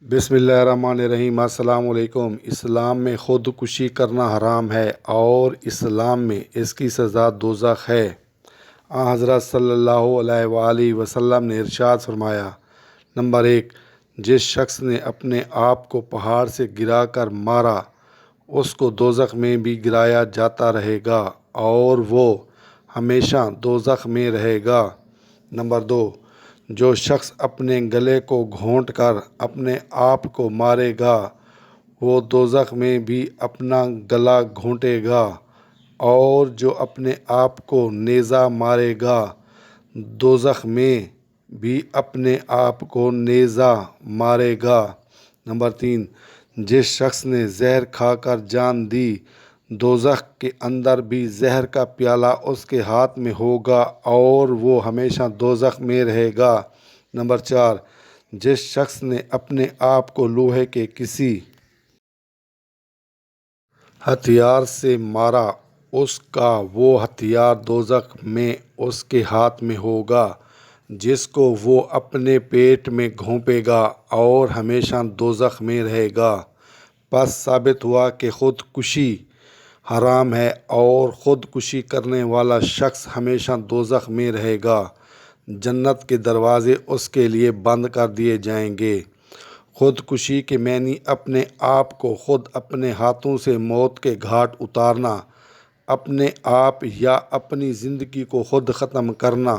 بسم اللہ الرحمن الرحیم۔ السلام علیکم۔ اسلام میں خودکشی کرنا حرام ہے اور اسلام میں اس کی سزا دوزخ ہے۔ حضرت صلی اللہ علیہ وآلہ وسلم نے ارشاد فرمایا، نمبر 1، جس شخص نے اپنے آپ کو پہاڑ سے گرا کر مارا اس کو دوزخ میں بھی گرایا جاتا رہے گا اور وہ ہمیشہ دوزخ میں رہے گا۔ نمبر 2، جو شخص اپنے گلے کو گھونٹ کر اپنے آپ کو مارے گا وہ دوزخ میں بھی اپنا گلا گھونٹے گا، اور جو اپنے آپ کو نیزہ مارے گا دوزخ میں بھی اپنے آپ کو نیزہ مارے گا۔ نمبر 3، جس شخص نے زہر کھا کر جان دی دوزخ کے اندر بھی زہر کا پیالہ اس کے ہاتھ میں ہوگا اور وہ ہمیشہ دوزخ میں رہے گا۔ نمبر 4، جس شخص نے اپنے آپ کو لوہے کے کسی ہتھیار سے مارا اس کا وہ ہتھیار دوزخ میں اس کے ہاتھ میں ہوگا جس کو وہ اپنے پیٹ میں گھونپے گا اور ہمیشہ دوزخ میں رہے گا۔ پس ثابت ہوا کہ خودکشی حرام ہے اور خودکشی کرنے والا شخص ہمیشہ دوزخ میں رہے گا۔ جنت کے دروازے اس کے لیے بند کر دیے جائیں گے۔ خودکشی کے معنی اپنے آپ کو خود اپنے ہاتھوں سے موت کے گھاٹ اتارنا، اپنے آپ یا اپنی زندگی کو خود ختم کرنا۔